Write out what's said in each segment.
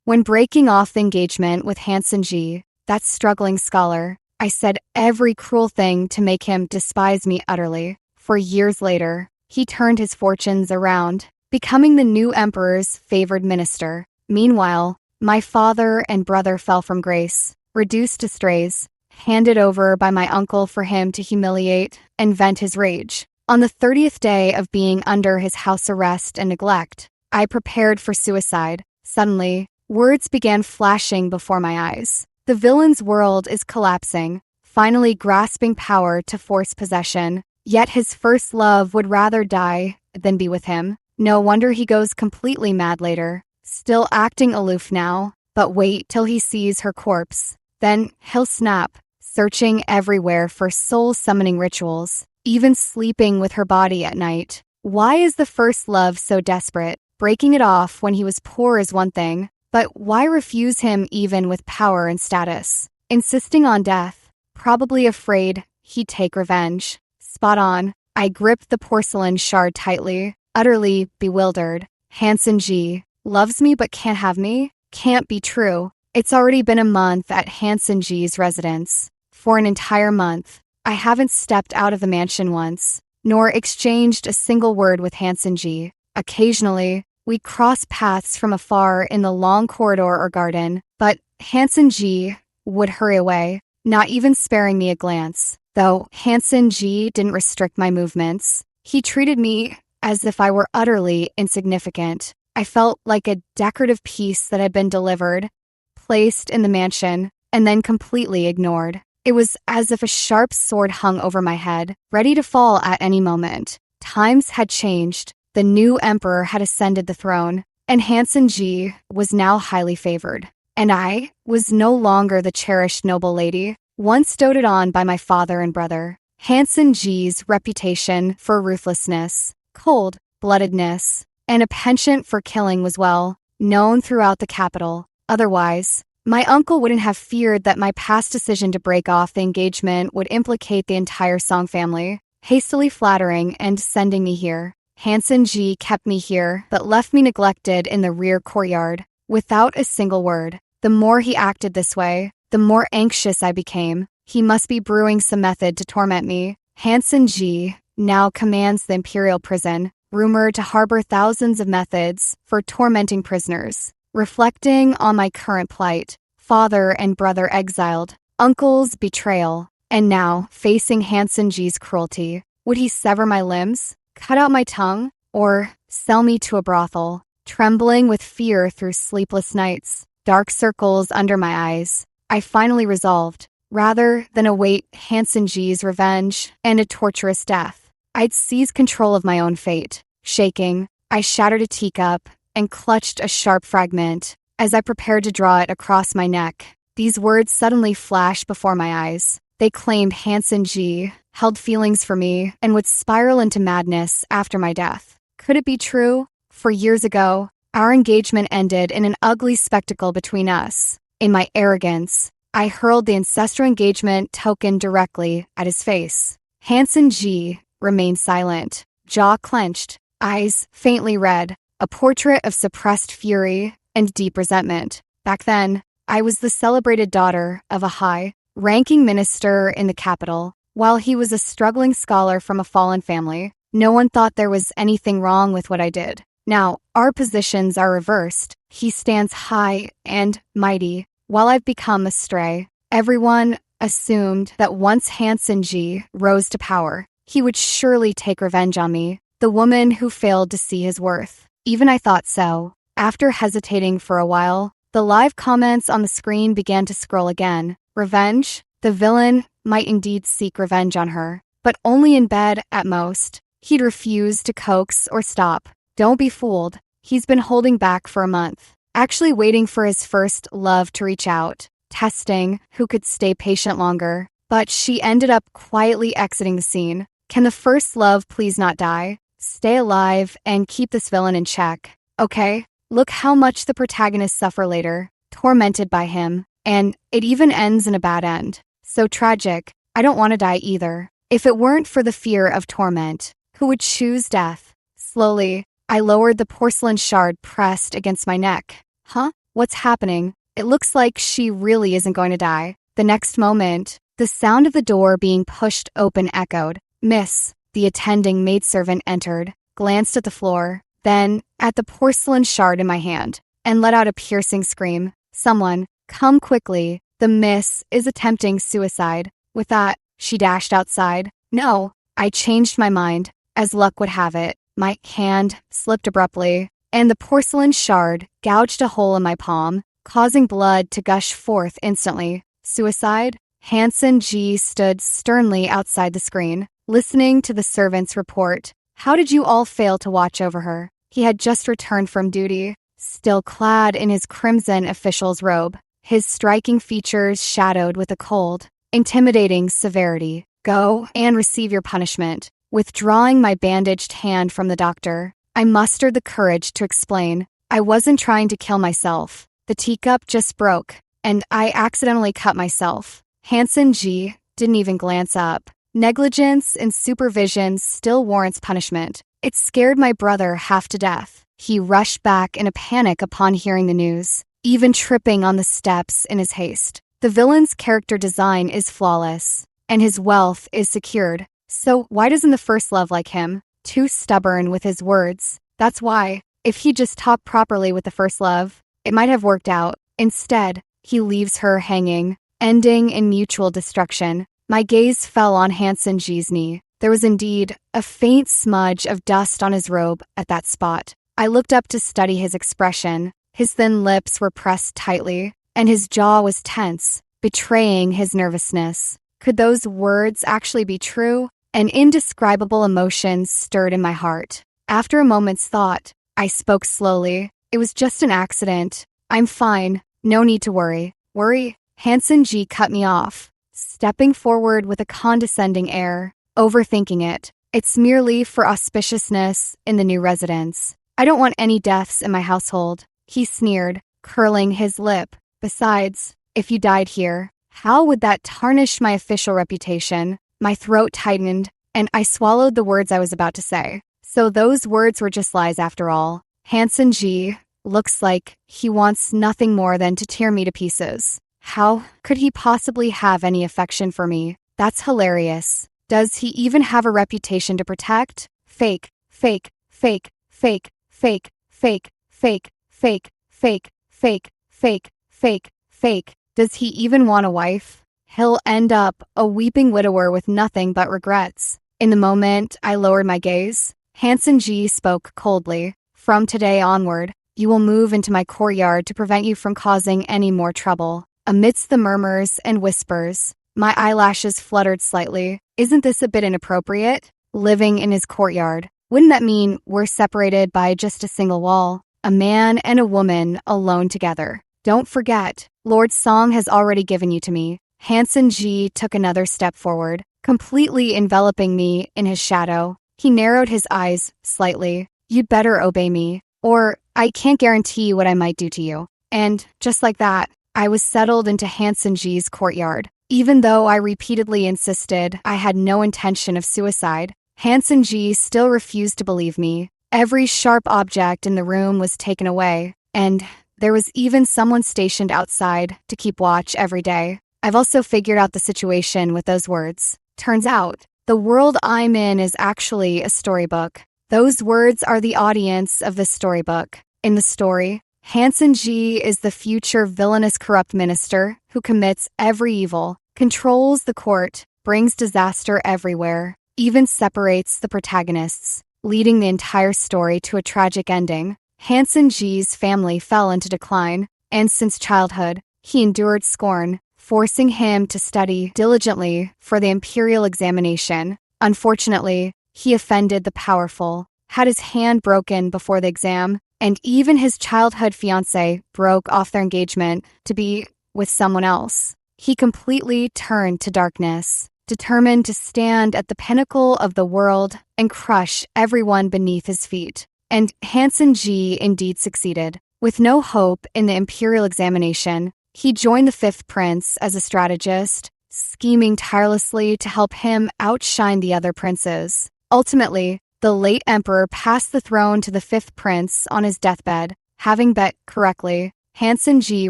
When breaking off the engagement with Hanson G, that struggling scholar, I said every cruel thing to make him despise me utterly. For years later, he turned his fortunes around, becoming the new emperor's favored minister. Meanwhile, my father and brother fell from grace, reduced to strays, handed over by my uncle for him to humiliate and vent his rage. On the 30th day of being under his house arrest and neglect, I prepared for suicide. Suddenly, words began flashing before my eyes. The villain's world is collapsing, finally grasping power to force possession. Yet his first love would rather die than be with him. No wonder he goes completely mad later. Still acting aloof now, but wait till he sees her corpse. Then he'll snap, searching everywhere for soul-summoning rituals, even sleeping with her body at night. Why is the first love so desperate? Breaking it off when he was poor is one thing, but why refuse him even with power and status? Insisting on death, probably afraid he'd take revenge. Spot on. I gripped the porcelain shard tightly, utterly bewildered. Hanson G loves me but can't have me? Can't be true. It's already been a month at Hanson G's residence. For an entire month, I haven't stepped out of the mansion once, nor exchanged a single word with Hanson G. Occasionally, we cross paths from afar in the long corridor or garden, but Hanson G would hurry away, not even sparing me a glance. Though Hanson G didn't restrict my movements, he treated me as if I were utterly insignificant. I felt like a decorative piece that had been delivered, placed in the mansion, and then completely ignored. It was as if a sharp sword hung over my head, ready to fall at any moment. Times had changed. The new emperor had ascended the throne, and Hanson G was now highly favored. And I was no longer the cherished noble lady, once doted on by my father and brother. Hanson G's reputation for ruthlessness, cold-bloodedness, and a penchant for killing was well known throughout the capital. Otherwise, my uncle wouldn't have feared that my past decision to break off the engagement would implicate the entire Song family, hastily flattering and sending me here. Hanson G kept me here, but left me neglected in the rear courtyard, without a single word. The more he acted this way, the more anxious I became. He must be brewing some method to torment me. Hanson G now commands the imperial prison, rumored to harbor thousands of methods for tormenting prisoners. Reflecting on my current plight, father and brother exiled, uncle's betrayal, and now facing Hanson G's cruelty, would he sever my limbs, cut out my tongue, or sell me to a brothel? Trembling with fear through sleepless nights, dark circles under my eyes, I finally resolved, rather than await Hanson G's revenge and a torturous death, I'd seize control of my own fate. Shaking, I shattered a teacup and clutched a sharp fragment. As I prepared to draw it across my neck, these words suddenly flashed before my eyes. They claimed Hanson G held feelings for me and would spiral into madness after my death. Could it be true? For years ago, our engagement ended in an ugly spectacle between us. In my arrogance, I hurled the ancestral engagement token directly at his face. Hanson G remained silent, jaw clenched, eyes faintly red, a portrait of suppressed fury and deep resentment. Back then, I was the celebrated daughter of a high-ranking minister in the capital, while he was a struggling scholar from a fallen family. No one thought there was anything wrong with what I did. Now, our positions are reversed. He stands high and mighty, while I've become a stray. Everyone assumed that once Hanson G rose to power, he would surely take revenge on me, the woman who failed to see his worth. Even I thought so. After hesitating for a while, the live comments on the screen began to scroll again. Revenge? The villain might indeed seek revenge on her, but only in bed at most. He'd refuse to coax or stop. Don't be fooled. He's been holding back for a month, actually waiting for his first love to reach out, testing who could stay patient longer. But she ended up quietly exiting the scene. Can the first love please not die? Stay alive and keep this villain in check. Okay, look how much the protagonists suffer later, tormented by him, and it even ends in a bad end. So tragic, I don't want to die either. If it weren't for the fear of torment, who would choose death? Slowly, I lowered the porcelain shard pressed against my neck. Huh? What's happening? It looks like she really isn't going to die. The next moment, the sound of the door being pushed open echoed. Miss, the attending maidservant entered, glanced at the floor, then at the porcelain shard in my hand, and let out a piercing scream. Someone, come quickly. The miss is attempting suicide. With that, she dashed outside. No, I changed my mind. As luck would have it, my hand slipped abruptly, and the porcelain shard gouged a hole in my palm, causing blood to gush forth instantly. Suicide? Hanson G. stood sternly outside the screen, listening to the servant's report. How did you all fail to watch over her? He had just returned from duty, still clad in his crimson official's robe, his striking features shadowed with a cold, intimidating severity. Go and receive your punishment. Withdrawing my bandaged hand from the doctor, I mustered the courage to explain. I wasn't trying to kill myself. The teacup just broke, and I accidentally cut myself. Hanson G. didn't even glance up. Negligence in supervision still warrants punishment. It scared my brother half to death. He rushed back in a panic upon hearing the news, even tripping on the steps in his haste. The villain's character design is flawless, and his wealth is secured. So why doesn't the first love like him? Too stubborn with his words. That's why. If he just talked properly with the first love, it might have worked out. Instead, he leaves her hanging, ending in mutual destruction. My gaze fell on Hanson G's knee. There was indeed a faint smudge of dust on his robe at that spot. I looked up to study his expression. His thin lips were pressed tightly, and his jaw was tense, betraying his nervousness. Could those words actually be true? An indescribable emotion stirred in my heart. After a moment's thought, I spoke slowly. It was just an accident. I'm fine. No need to worry. Worry? Hanson G cut me off, stepping forward with a condescending air. Overthinking it. It's merely for auspiciousness in the new residence. I don't want any deaths in my household. He sneered, curling his lip. Besides, if you died here, how would that tarnish my official reputation? My throat tightened, and I swallowed the words I was about to say. So those words were just lies after all. Hanson G. looks like he wants nothing more than to tear me to pieces. How could he possibly have any affection for me? That's hilarious. Does he even have a reputation to protect? Fake, fake, fake, fake, fake, fake, fake, fake, fake, fake, fake, fake, fake. Does he even want a wife? He'll end up a weeping widower with nothing but regrets. In the moment I lowered my gaze, Hanson G spoke coldly. From today onward, you will move into my courtyard to prevent you from causing any more trouble. Amidst the murmurs and whispers, my eyelashes fluttered slightly. Isn't this a bit inappropriate? Living in his courtyard. Wouldn't that mean we're separated by just a single wall? A man and a woman alone together. Don't forget, Lord Song has already given you to me. Hanson G took another step forward, completely enveloping me in his shadow. He narrowed his eyes slightly. You'd better obey me, or I can't guarantee what I might do to you. And just like that, I was settled into Hanson G's courtyard. Even though I repeatedly insisted I had no intention of suicide, Hanson G still refused to believe me. Every sharp object in the room was taken away, and there was even someone stationed outside to keep watch every day. I've also figured out the situation with those words. Turns out, the world I'm in is actually a storybook. Those words are the audience of the storybook. In the story, Hanson G is the future villainous corrupt minister who commits every evil, controls the court, brings disaster everywhere, even separates the protagonists, leading the entire story to a tragic ending. Hanson G's family fell into decline, and since childhood, he endured scorn, forcing him to study diligently for the imperial examination. Unfortunately, he offended the powerful, had his hand broken before the exam, and even his childhood fiancée broke off their engagement to be with someone else. He completely turned to darkness, determined to stand at the pinnacle of the world and crush everyone beneath his feet. And Hanson G indeed succeeded. With no hope in the imperial examination, he joined the Fifth Prince as a strategist, scheming tirelessly to help him outshine the other princes. Ultimately, the late emperor passed the throne to the Fifth Prince on his deathbed. Having bet correctly, Hanson G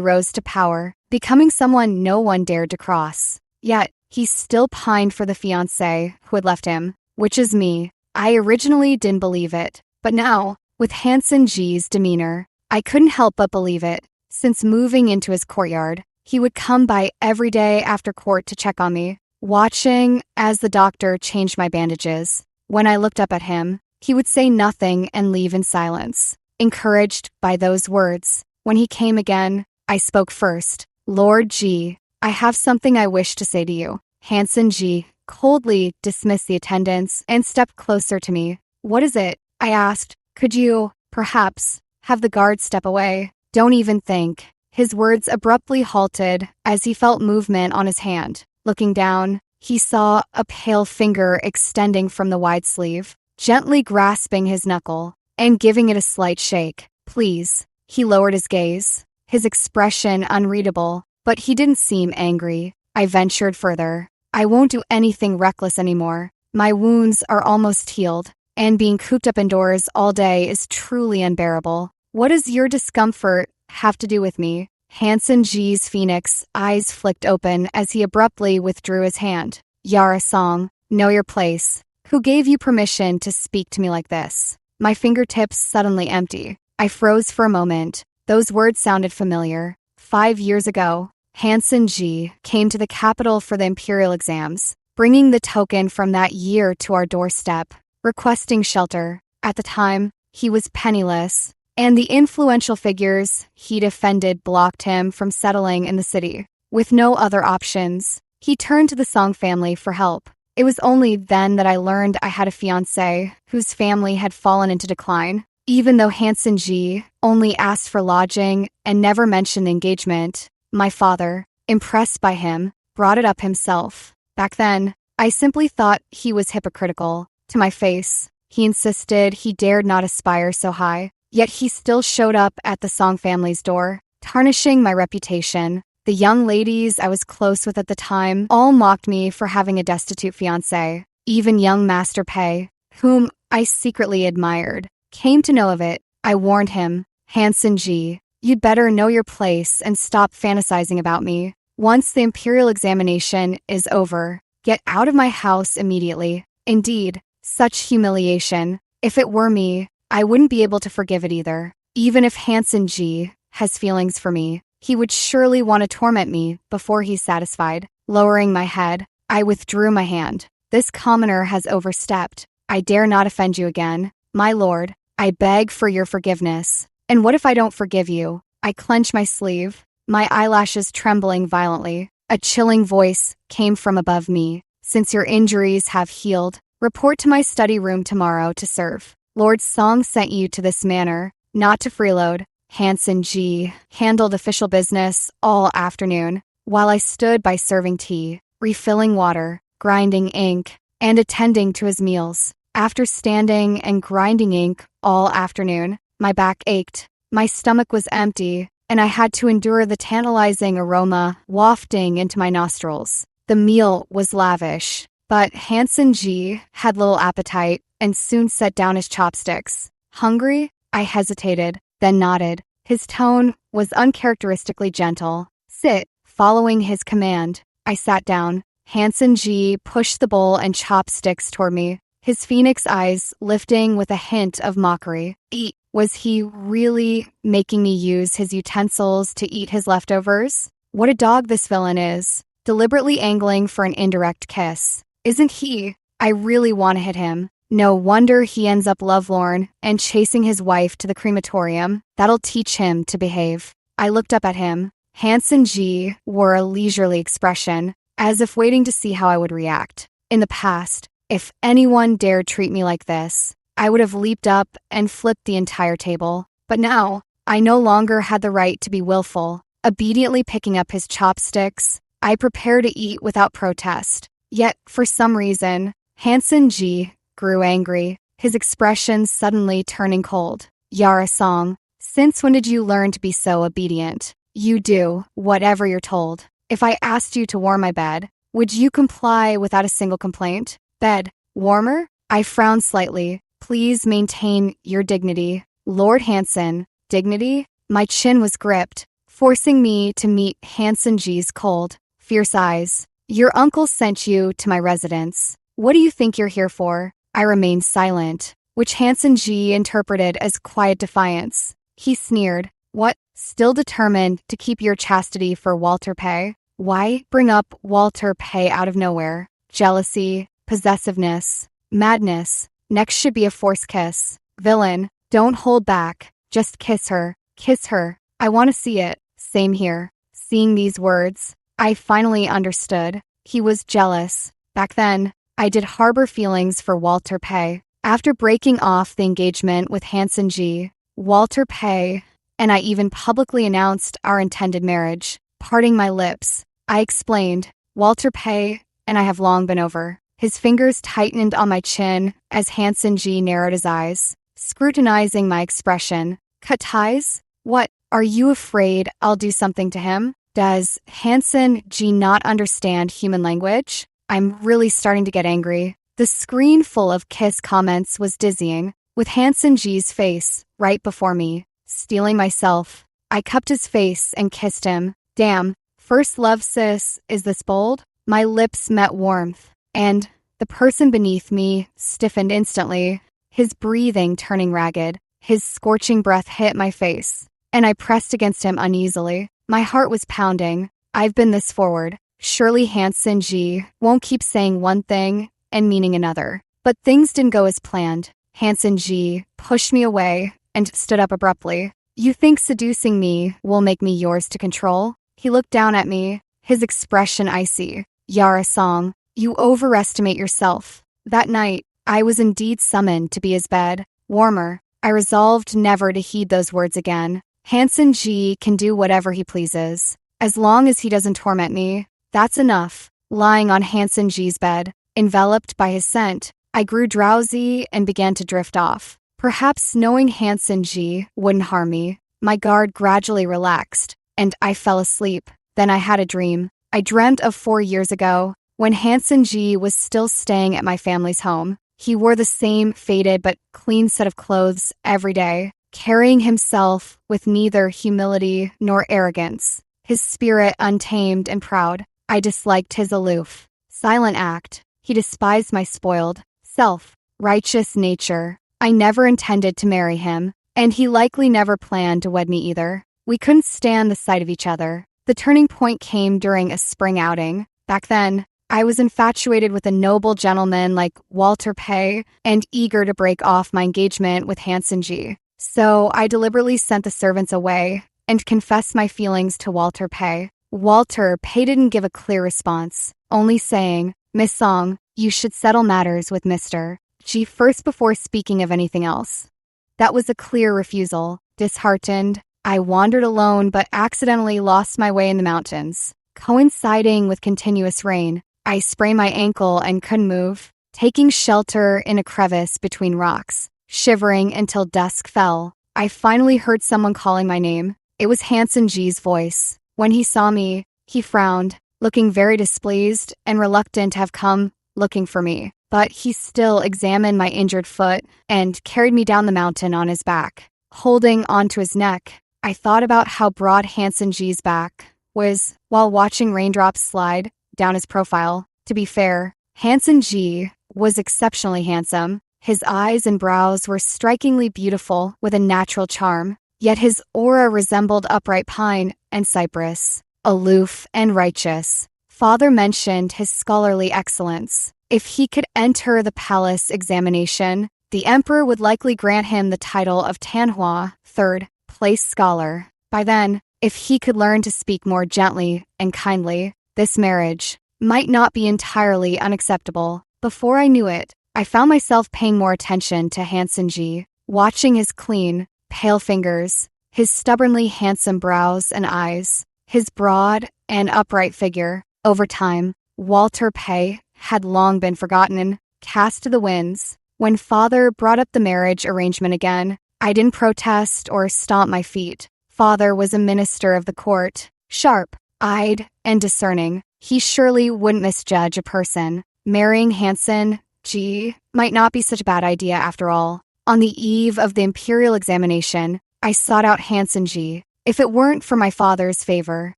rose to power, becoming someone no one dared to cross. Yet, he still pined for the fiancée who had left him, which is me. I originally didn't believe it, but now, with Hanson G's demeanor, I couldn't help but believe it. Since moving into his courtyard, he would come by every day after court to check on me, watching as the doctor changed my bandages. When I looked up at him, he would say nothing and leave in silence. Encouraged by those words, when he came again, I spoke first. Lord G, I have something I wish to say to you. Hanson G coldly dismissed the attendants and stepped closer to me. What is it? I asked. Could you, perhaps, have the guard step away? Don't even think. His words abruptly halted as he felt movement on his hand. Looking down, he saw a pale finger extending from the wide sleeve, gently grasping his knuckle and giving it a slight shake. Please. He lowered his gaze, his expression unreadable, but he didn't seem angry. I ventured further. I won't do anything reckless anymore. My wounds are almost healed, and being cooped up indoors all day is truly unbearable. What does your discomfort have to do with me? Hanson G's phoenix eyes flicked open as he abruptly withdrew his hand. Yara Song, know your place. Who gave you permission to speak to me like this? My fingertips suddenly empty. I froze for a moment. Those words sounded familiar. 5 years ago, Hanson G came to the capital for the imperial exams, bringing the token from that year to our doorstep, requesting shelter. At the time, he was penniless, and the influential figures he defended blocked him from settling in the city. With no other options, he turned to the Song family for help. It was only then that I learned I had a fiancé whose family had fallen into decline. Even though Hanson G only asked for lodging and never mentioned engagement, my father, impressed by him, brought it up himself. Back then, I simply thought he was hypocritical. To my face, he insisted he dared not aspire so high, yet he still showed up at the Song family's door, tarnishing my reputation. The young ladies I was close with at the time all mocked me for having a destitute fiancé. Even young Master Pei, whom I secretly admired, came to know of it. I warned him, Hanson G, you'd better know your place and stop fantasizing about me. Once the imperial examination is over, get out of my house immediately. Indeed, such humiliation. If it were me, I wouldn't be able to forgive it either. Even if Hanson G has feelings for me, he would surely want to torment me before he's satisfied. Lowering my head, I withdrew my hand. This commoner has overstepped. I dare not offend you again. My lord, I beg for your forgiveness. And what if I don't forgive you? I clench my sleeve, my eyelashes trembling violently. A chilling voice came from above me. Since your injuries have healed, report to my study room tomorrow to serve. Lord Song sent you to this manor, not to freeload. Hanson G handled official business all afternoon, while I stood by serving tea, refilling water, grinding ink, and attending to his meals. After standing and grinding ink all afternoon, my back ached, my stomach was empty, and I had to endure the tantalizing aroma wafting into my nostrils. The meal was lavish, but Hanson G had little appetite and soon set down his chopsticks. Hungry? I hesitated, then nodded. His tone was uncharacteristically gentle. Sit. Following his command, I sat down. Hanson G pushed the bowl and chopsticks toward me, his phoenix eyes lifting with a hint of mockery. Eat. Was he really making me use his utensils to eat his leftovers? What a dog this villain is, deliberately angling for an indirect kiss. Isn't he? I really want to hit him. No wonder he ends up lovelorn and chasing his wife to the crematorium. That'll teach him to behave. I looked up at him. Hanson G wore a leisurely expression, as if waiting to see how I would react. In the past, if anyone dared treat me like this, I would have leaped up and flipped the entire table. But now, I no longer had the right to be willful. Obediently picking up his chopsticks, I prepared to eat without protest. Yet, for some reason, Hanson G grew angry, his expression suddenly turning cold. Yara Song, since when did you learn to be so obedient? You do whatever you're told. If I asked you to warm my bed, would you comply without a single complaint? Bed, warmer? I frowned slightly. Please maintain your dignity. Lord Hanson, dignity? My chin was gripped. forcing me to meet Hanson G's cold, fierce eyes. Your uncle sent you to my residence. What do you think you're here for? I remained silent, which Hanson G interpreted as quiet defiance. He sneered. What? Still determined to keep your chastity for Walter Pay? Why bring up Walter Pay out of nowhere? Jealousy, possessiveness, madness. Next should be a forced kiss. Villain, don't hold back. Just kiss her. Kiss her. I want to see it. Same here. Seeing these words, I finally understood. He was jealous. Back then, I did harbor feelings for Walter Pay. After breaking off the engagement with Hanson G, Walter Pay, and I even publicly announced our intended marriage. Parting my lips, I explained, Walter Pay and I have long been over. His fingers tightened on my chin as Hanson G narrowed his eyes, scrutinizing my expression. Cut ties? What, are you afraid I'll do something to him? Does Hanson G not understand human language? I'm really starting to get angry. The screen full of kiss comments was dizzying, with Hanson G's face right before me. Steeling myself, I cupped his face and kissed him. Damn, first love, sis, is this bold? My lips met warmth, and the person beneath me stiffened instantly, his breathing turning ragged. His scorching breath hit my face, and I pressed against him uneasily. My heart was pounding. I've been this forward. Surely Hanson G won't keep saying one thing and meaning another. But things didn't go as planned. Hanson G pushed me away and stood up abruptly. You think seducing me will make me yours to control? He looked down at me, his expression icy. Yara Song, you overestimate yourself. That night, I was indeed summoned to be his bed. Warmer. I resolved never to heed those words again. Hanson G can do whatever he pleases. As long as he doesn't torment me, that's enough. Lying on Hanson G's bed, enveloped by his scent, I grew drowsy and began to drift off. Perhaps knowing Hanson G wouldn't harm me, my guard gradually relaxed, and I fell asleep. Then I had a dream. I dreamt of 4 years ago, when Hanson G was still staying at my family's home. He wore the same faded but clean set of clothes every day, carrying himself with neither humility nor arrogance, his spirit untamed and proud. I disliked his aloof, silent act. He despised my spoiled, self-righteous nature. I never intended to marry him, and he likely never planned to wed me either. We couldn't stand the sight of each other. The turning point came during a spring outing. Back then, I was infatuated with a noble gentleman like Walter Pay and eager to break off my engagement with Hanson G. So I deliberately sent the servants away and confessed my feelings to Walter Pay. Walter Pay didn't give a clear response, only saying, Miss Song, you should settle matters with Mr. G first before speaking of anything else. That was a clear refusal. Disheartened, I wandered alone but accidentally lost my way in the mountains. Coinciding with continuous rain, I sprained my ankle and couldn't move, taking shelter in a crevice between rocks. Shivering until dusk fell, I finally heard someone calling my name. It was Hanson G's voice. When he saw me, he frowned, looking very displeased and reluctant to have come looking for me. But he still examined my injured foot and carried me down the mountain on his back. Holding onto his neck, I thought about how broad Hanson G's back was while watching raindrops slide down his profile. To be fair, Hanson G was exceptionally handsome. His eyes and brows were strikingly beautiful with a natural charm, yet his aura resembled upright pine and cypress, aloof and righteous. Father mentioned his scholarly excellence. If he could enter the palace examination, the emperor would likely grant him the title of Tanhua, third-place scholar. By then, if he could learn to speak more gently and kindly, this marriage might not be entirely unacceptable. Before I knew it, I found myself paying more attention to Hanson G, watching his clean, pale fingers, his stubbornly handsome brows and eyes, his broad and upright figure. Over time, Walter Pay had long been forgotten, cast to the winds. When Father brought up the marriage arrangement again, I didn't protest or stomp my feet. Father was a minister of the court, sharp-eyed and discerning. He surely wouldn't misjudge a person. Marrying Hanson G might not be such a bad idea after all. On the eve of the imperial examination, I sought out Hanson G. If it weren't for my father's favor,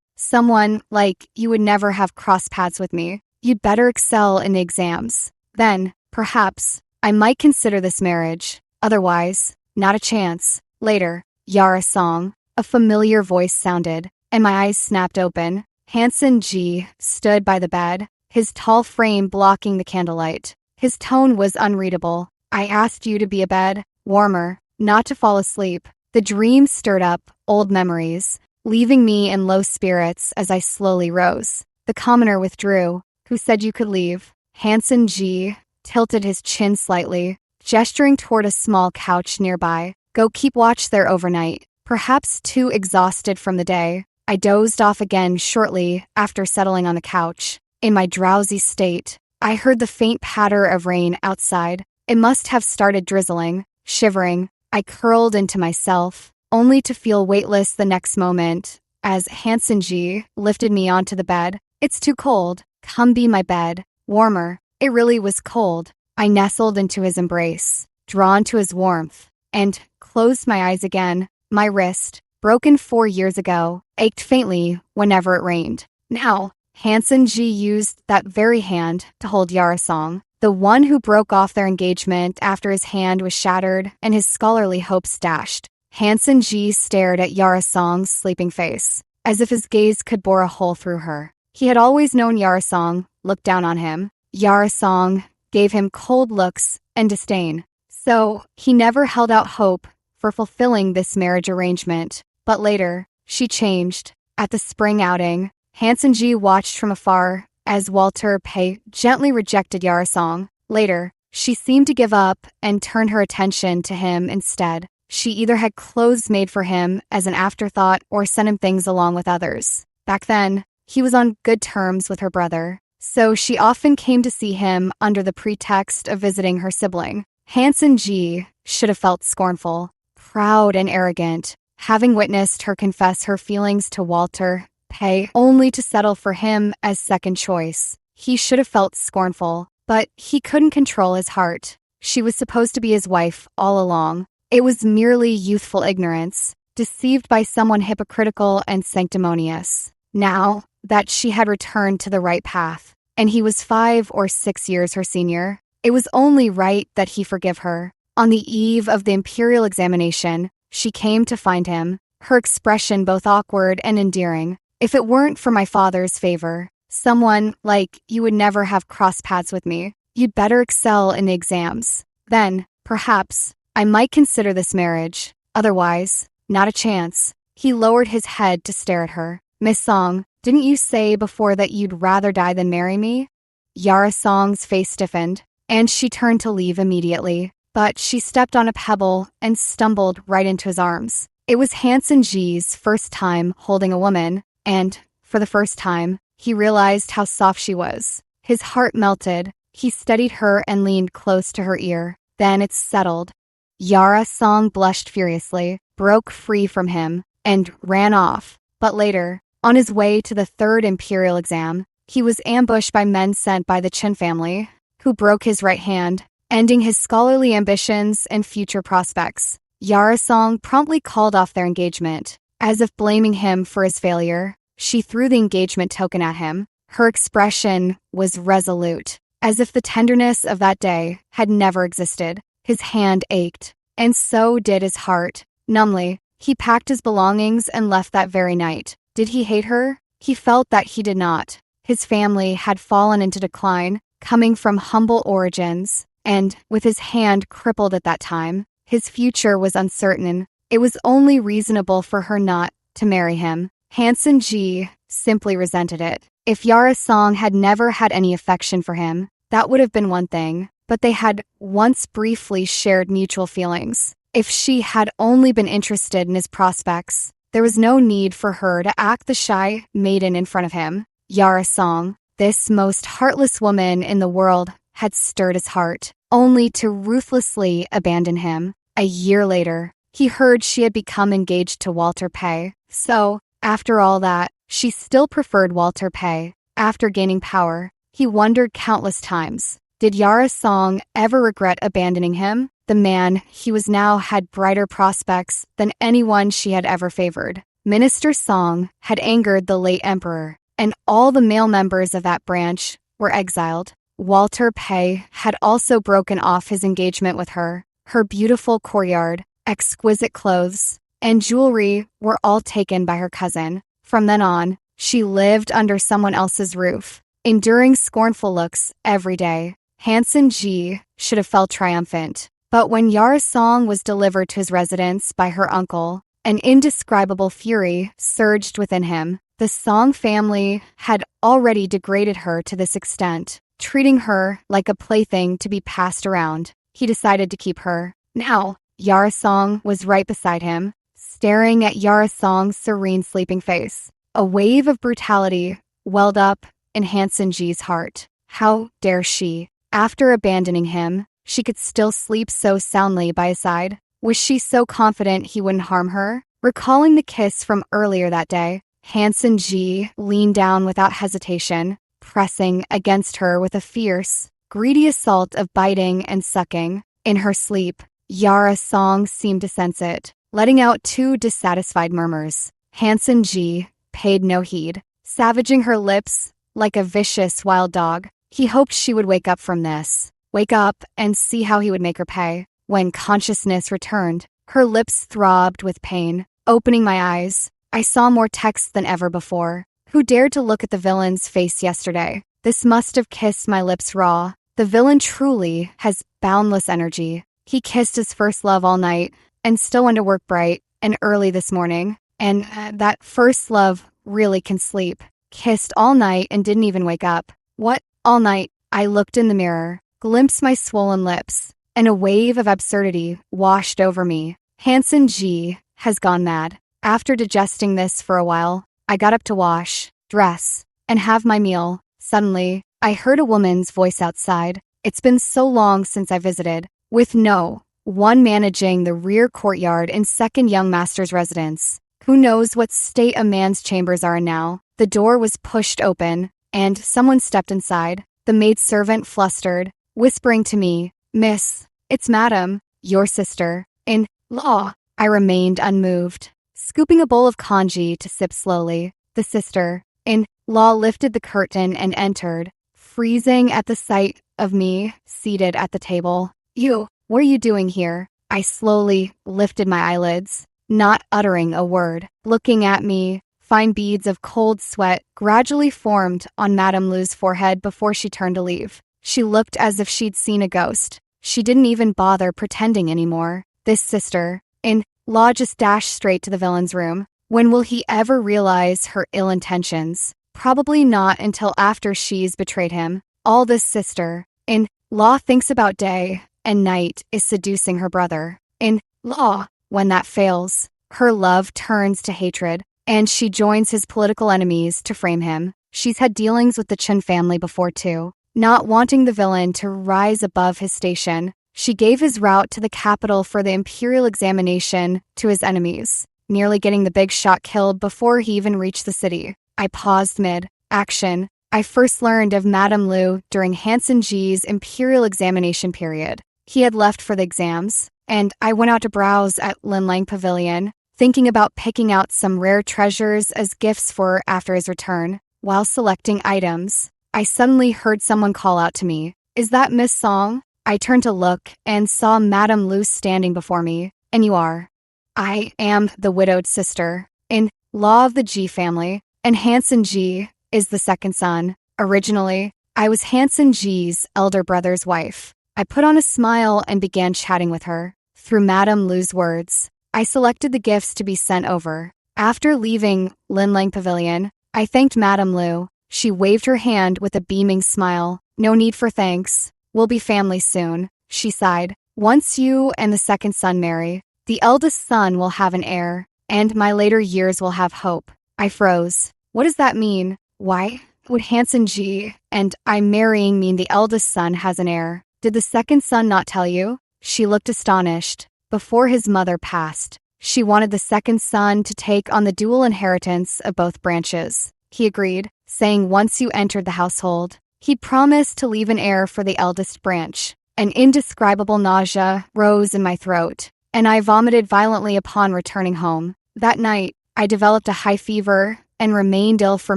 someone like you would never have crossed paths with me. You'd better excel in the exams. Then, perhaps, I might consider this marriage. Otherwise, not a chance. Later, Yara's song. A familiar voice sounded, and my eyes snapped open. Hanson G stood by the bed, his tall frame blocking the candlelight. His tone was unreadable. I asked you to be a bed warmer, not to fall asleep. The dream stirred up old memories, leaving me in low spirits as I slowly rose. The commoner withdrew. Who said you could leave? Hanson G tilted his chin slightly, gesturing toward a small couch nearby. Go keep watch there overnight. Perhaps too exhausted from the day, I dozed off again shortly after settling on the couch. In my drowsy state, I heard the faint patter of rain outside. It must have started drizzling. Shivering, I curled into myself, only to feel weightless the next moment as Hanson G lifted me onto the bed. It's too cold. Come be my bed warmer. It really was cold. I nestled into his embrace, drawn to his warmth, and closed my eyes again. My wrist, broken 4 years ago, ached faintly whenever it rained. Now, Hanson G used that very hand to hold Yara's song, the one who broke off their engagement after his hand was shattered and his scholarly hopes dashed. Hanson G stared at Yara's song's sleeping face, as if his gaze could bore a hole through her. He had always known Yara's song looked down on him. Yara's song gave him cold looks and disdain. So, he never held out hope for fulfilling this marriage arrangement. But later, she changed. At the spring outing, Hanson G watched from afar as Walter Pei gently rejected Yara's song. Later, she seemed to give up and turn her attention to him instead. She either had clothes made for him as an afterthought or sent him things along with others. Back then, he was on good terms with her brother, so she often came to see him under the pretext of visiting her sibling. Hanson G should have felt scornful, proud and arrogant, having witnessed her confess her feelings to Walter Pei only to settle for him as second choice. He should have felt scornful, but he couldn't control his heart. She was supposed to be his wife all along. It was merely youthful ignorance, deceived by someone hypocritical and sanctimonious. Now that she had returned to the right path, and he was 5 or 6 years her senior, it was only right that he forgive her. On the eve of the imperial examination, she came to find him, her expression both awkward and endearing. If it weren't for my father's favor, someone like you would never have crossed paths with me. You'd better excel in the exams. Then, perhaps, I might consider this marriage. Otherwise, not a chance. He lowered his head to stare at her. Miss Song, didn't you say before that you'd rather die than marry me? Yara Song's face stiffened, and she turned to leave immediately. But she stepped on a pebble and stumbled right into his arms. It was Hanson G's first time holding a woman, and, for the first time, he realized how soft she was. His heart melted. He steadied her and leaned close to her ear. Then it settled. Yara Song blushed furiously, broke free from him, and ran off. But later, on his way to the 3rd Imperial exam, he was ambushed by men sent by the Qin family, who broke his right hand, ending his scholarly ambitions and future prospects. Yara Song promptly called off their engagement. As if blaming him for his failure, she threw the engagement token at him. Her expression was resolute, as if the tenderness of that day had never existed. His hand ached, and so did his heart. Numbly, he packed his belongings and left that very night. Did he hate her? He felt that he did not. His family had fallen into decline, coming from humble origins, and, with his hand crippled at that time, his future was uncertain. It was only reasonable for her not to marry him. Hanson G simply resented it. If Yara Song had never had any affection for him, that would have been one thing, but they had once briefly shared mutual feelings. If she had only been interested in his prospects, there was no need for her to act the shy maiden in front of him. Yara Song, this most heartless woman in the world, had stirred his heart, only to ruthlessly abandon him. A year later, he heard she had become engaged to Walter Pei. So, after all that, she still preferred Walter Pei. After gaining power, he wondered countless times, did Yara Song ever regret abandoning him? The man he was now had brighter prospects than anyone she had ever favored. Minister Song had angered the late emperor, and all the male members of that branch were exiled. Walter Pei had also broken off his engagement with her. Her beautiful courtyard, exquisite clothes, and jewelry were all taken by her cousin. From then on, she lived under someone else's roof, enduring scornful looks every day. Hansen Ji should have felt triumphant. But when Yara Song was delivered to his residence by her uncle, an indescribable fury surged within him. The Song family had already degraded her to this extent, treating her like a plaything to be passed around. He decided to keep her. Now, Yara Song was right beside him, staring at Yara Song's serene sleeping face. A wave of brutality welled up in Hansen Ji's heart. How dare she? After abandoning him, she could still sleep so soundly by his side. Was she so confident he wouldn't harm her? Recalling the kiss from earlier that day, Hansen Ji leaned down without hesitation, pressing against her with a fierce, greedy assault of biting and sucking. In her sleep, Yara Song seemed to sense it, letting out 2 dissatisfied murmurs. Hansen Ji paid no heed, savaging her lips like a vicious wild dog. He hoped she would wake up from this, wake up and see how he would make her pay. When consciousness returned, her lips throbbed with pain. Opening my eyes, I saw more text than ever before. Who dared to look at the villain's face yesterday? This must have kissed my lips raw. The villain truly has boundless energy. He kissed his first love all night and still went to work bright and early this morning. And that first love really can sleep. Kissed all night and didn't even wake up. What? All night, I looked in the mirror, glimpsed my swollen lips, and a wave of absurdity washed over me. Hansen Ji has gone mad. After digesting this for a while, I got up to wash, dress, and have my meal. Suddenly, I heard a woman's voice outside. It's been so long since I visited. With no one managing the rear courtyard in second young master's residence. Who knows what state a man's chambers are in now? The door was pushed open, and someone stepped inside. The maidservant flustered, whispering to me, "Miss, it's Madam, your sister, in law." I remained unmoved, scooping a bowl of congee to sip slowly. The sister, in law, lifted the curtain and entered, freezing at the sight of me seated at the table. "You, what are you doing here?" I slowly lifted my eyelids, not uttering a word. Looking at me, fine beads of cold sweat gradually formed on Madame Lu's forehead before she turned to leave. She looked as if she'd seen a ghost. She didn't even bother pretending anymore. This sister, in law, just dashed straight to the villain's room. When will he ever realize her ill intentions? Probably not until after she's betrayed him. All this sister, in law, thinks about day and night is seducing her brother. In law, when that fails, her love turns to hatred, and she joins his political enemies to frame him. She's had dealings with the Chen family before too. Not wanting the villain to rise above his station, she gave his route to the capital for the imperial examination to his enemies, nearly getting the big shot killed before he even reached the city. I paused mid-action. I first learned of Madame Lu during Hansen Ji's imperial examination period. He had left for the exams, and I went out to browse at Linlang Pavilion, thinking about picking out some rare treasures as gifts for after his return. While selecting items, I suddenly heard someone call out to me, "Is that Miss Song?" I turned to look and saw Madame Lu standing before me. "And you are?" "I am the widowed sister, in law of the Ji family, and Hansen Ji is the second son. Originally, I was Hansen Ji's elder brother's wife." I put on a smile and began chatting with her. Through Madame Lu's words, I selected the gifts to be sent over. After leaving Linlang Pavilion, I thanked Madame Lu. She waved her hand with a beaming smile. "No need for thanks. We'll be family soon," she sighed. "Once you and the second son marry, the eldest son will have an heir, and my later years will have hope." I froze. What does that mean? Why would Hansen Ji and I marrying mean the eldest son has an heir? Did the second son not tell you? She looked astonished. Before his mother passed, she wanted the second son to take on the dual inheritance of both branches. He agreed, saying once you entered the household, he promised to leave an heir for the eldest branch. An indescribable nausea rose in my throat, and I vomited violently upon returning home. That night, I developed a high fever and remained ill for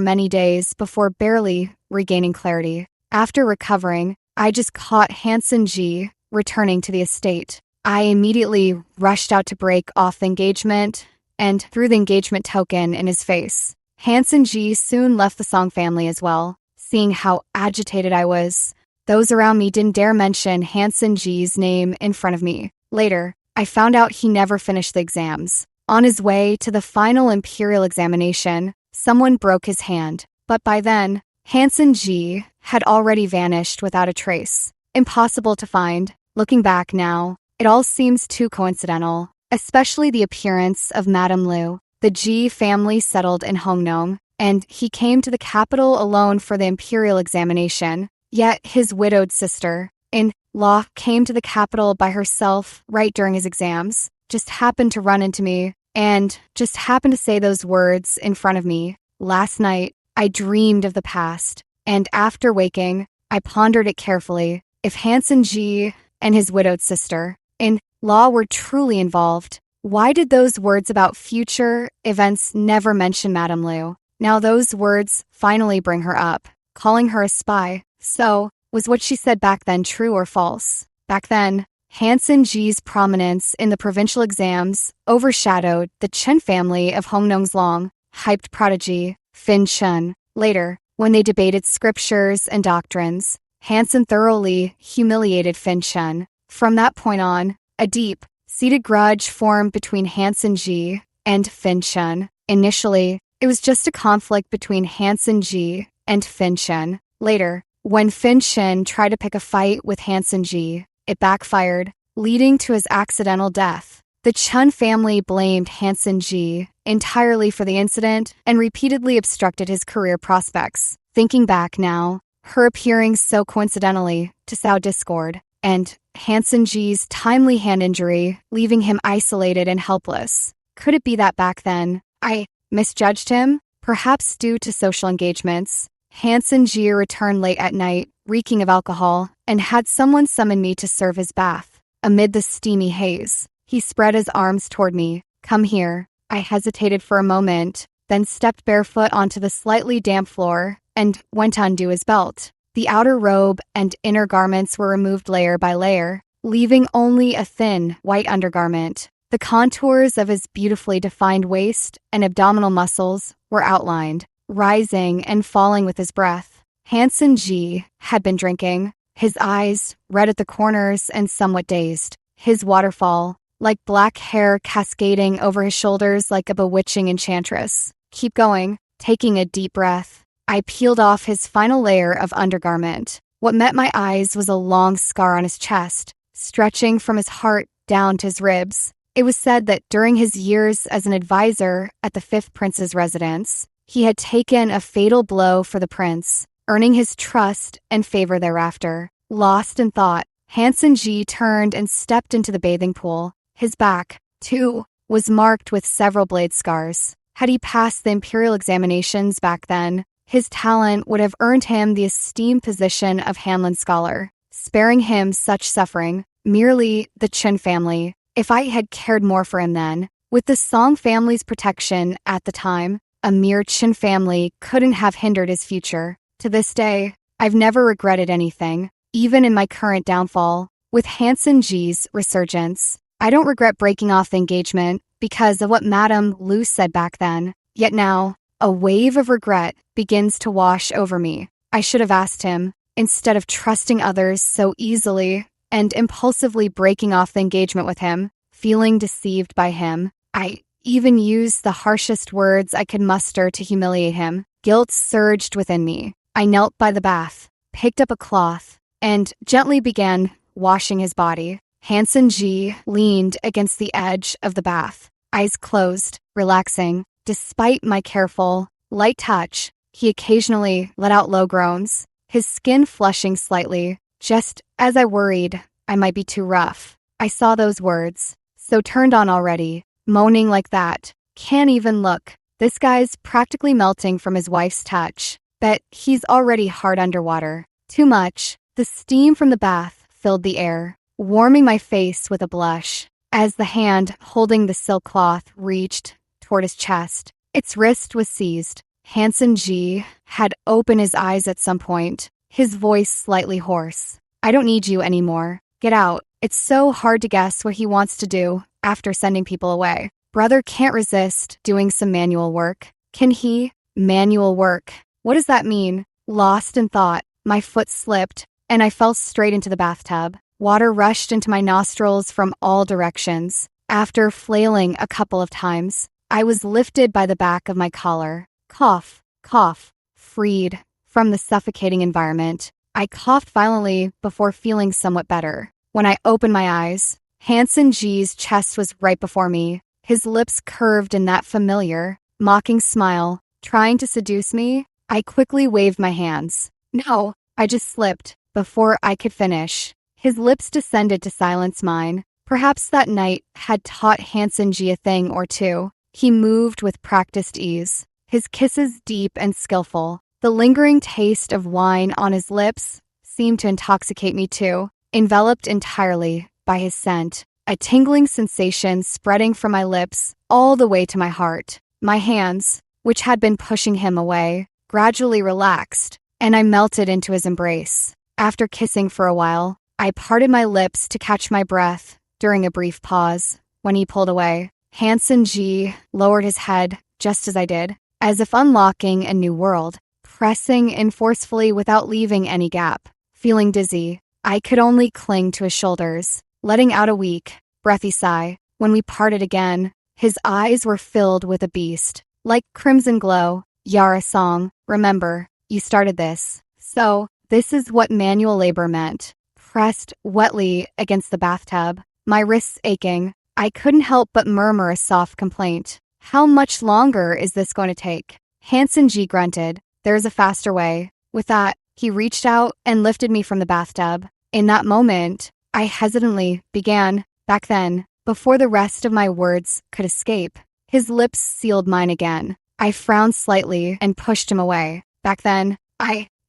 many days before barely regaining clarity. After recovering, I just caught Hansen G returning to the estate. I immediately rushed out to break off the engagement and threw the engagement token in his face. Hansen G soon left the Song family as well. Seeing how agitated I was, those around me didn't dare mention Hansen G's name in front of me. Later, I found out he never finished the exams. On his way to the final imperial examination, someone broke his hand, but by then, Hansen G had already vanished without a trace. Impossible to find. Looking back now, it all seems too coincidental, especially the appearance of Madame Liu. The G family settled in Hongnong, and he came to the capital alone for the imperial examination. Yet his widowed sister-in-law came to the capital by herself right during his exams, just happened to run into me, and just happened to say those words in front of me. Last night, I dreamed of the past, and after waking, I pondered it carefully. If Hansen G and his widowed sister-in-law were truly involved, why did those words about future events never mention Madame Liu? Now those words finally bring her up, calling her a spy. So, was what she said back then true or false? Back then, Hansen G's prominence in the provincial exams overshadowed the Chen family of Hongnong's long-hyped prodigy, Fin Chen. Later, when they debated scriptures and doctrines, Hansen thoroughly humiliated Fin Chen. From that point on, a deep-seated grudge formed between Hansen G and Fin Chen. Initially, it was just a conflict between Hansen G and Fin Chen. Later, when Fin Chen tried to pick a fight with Hansen G, it backfired, leading to his accidental death. The Chen family blamed Hansen G entirely for the incident and repeatedly obstructed his career prospects. Thinking back now, her appearing so coincidentally to sow discord, and Hansen G's timely hand injury, leaving him isolated and helpless. Could it be that back then, I misjudged him? Perhaps due to social engagements. Hansen G returned late at night, reeking of alcohol, and had someone summon me to serve his bath. Amid the steamy haze, he spread his arms toward me. Come here. I hesitated for a moment, then stepped barefoot onto the slightly damp floor and went to undo his belt. The outer robe and inner garments were removed layer by layer, leaving only a thin, white undergarment. The contours of his beautifully defined waist and abdominal muscles were outlined, rising and falling with his breath. Hansen G had been drinking, his eyes red at the corners and somewhat dazed. His waterfall, like black hair cascading over his shoulders like a bewitching enchantress. Keep going. Taking a deep breath, I peeled off his final layer of undergarment. What met my eyes was a long scar on his chest, stretching from his heart down to his ribs. It was said that during his years as an advisor at the Fifth Prince's residence, he had taken a fatal blow for the prince, earning his trust and favor thereafter. Lost in thought, Hansen G turned and stepped into the bathing pool. His back, too, was marked with several blade scars. Had he passed the imperial examinations back then, his talent would have earned him the esteemed position of Hanlon Scholar, sparing him such suffering, merely the Chen family. If I had cared more for him then, with the Song family's protection at the time, a mere Chen family couldn't have hindered his future. To this day, I've never regretted anything, even in my current downfall. With Hansen G's resurgence, I don't regret breaking off the engagement because of what Madame Liu said back then. Yet now, a wave of regret begins to wash over me. I should have asked him, instead of trusting others so easily and impulsively breaking off the engagement with him, feeling deceived by him. I even used the harshest words I could muster to humiliate him. Guilt surged within me. I knelt by the bath, picked up a cloth, and gently began washing his body. Hansen G leaned against the edge of the bath, eyes closed, relaxing. Despite my careful, light touch, he occasionally let out low groans, his skin flushing slightly, just as I worried I might be too rough. I saw those words, so turned on already, moaning like that. Can't even look. This guy's practically melting from his wife's touch, but he's already hard underwater. Too much. The steam from the bath filled the air, warming my face with a blush. As the hand holding the silk cloth reached toward his chest. Its wrist was seized. Hanson G had opened his eyes at some point, his voice slightly hoarse. I don't need you anymore. Get out. It's so hard to guess what he wants to do after sending people away. Brother can't resist doing some manual work. Can he? Manual work. What does that mean? Lost in thought, my foot slipped, and I fell straight into the bathtub. Water rushed into my nostrils from all directions. After flailing a couple of times, I was lifted by the back of my collar. Cough, cough, freed from the suffocating environment. I coughed violently before feeling somewhat better. When I opened my eyes, Hanson G's chest was right before me, his lips curved in that familiar, mocking smile, trying to seduce me. I quickly waved my hands. No, I just slipped before I could finish. His lips descended to silence mine. Perhaps that night had taught Hanson G a thing or two. He moved with practiced ease, his kisses deep and skillful. The lingering taste of wine on his lips seemed to intoxicate me too, enveloped entirely by his scent, a tingling sensation spreading from my lips all the way to my heart. My hands, which had been pushing him away, gradually relaxed, and I melted into his embrace. After kissing for a while, I parted my lips to catch my breath during a brief pause. When he pulled away, Hanson G lowered his head just as I did, as if unlocking a new world, pressing in forcefully without leaving any gap. Feeling dizzy, I could only cling to his shoulders, letting out a weak, breathy sigh. When we parted again, his eyes were filled with a beast, like crimson glow. Yara song, remember, you started this. So, this is what manual labor meant. Pressed wetly against the bathtub, my wrists aching, I couldn't help but murmur a soft complaint. How much longer is this going to take? Hanson G grunted. There's a faster way. With that, he reached out and lifted me from the bathtub. In that moment, I hesitantly began, back then, before the rest of my words could escape. His lips sealed mine again. I frowned slightly and pushed him away. Back then,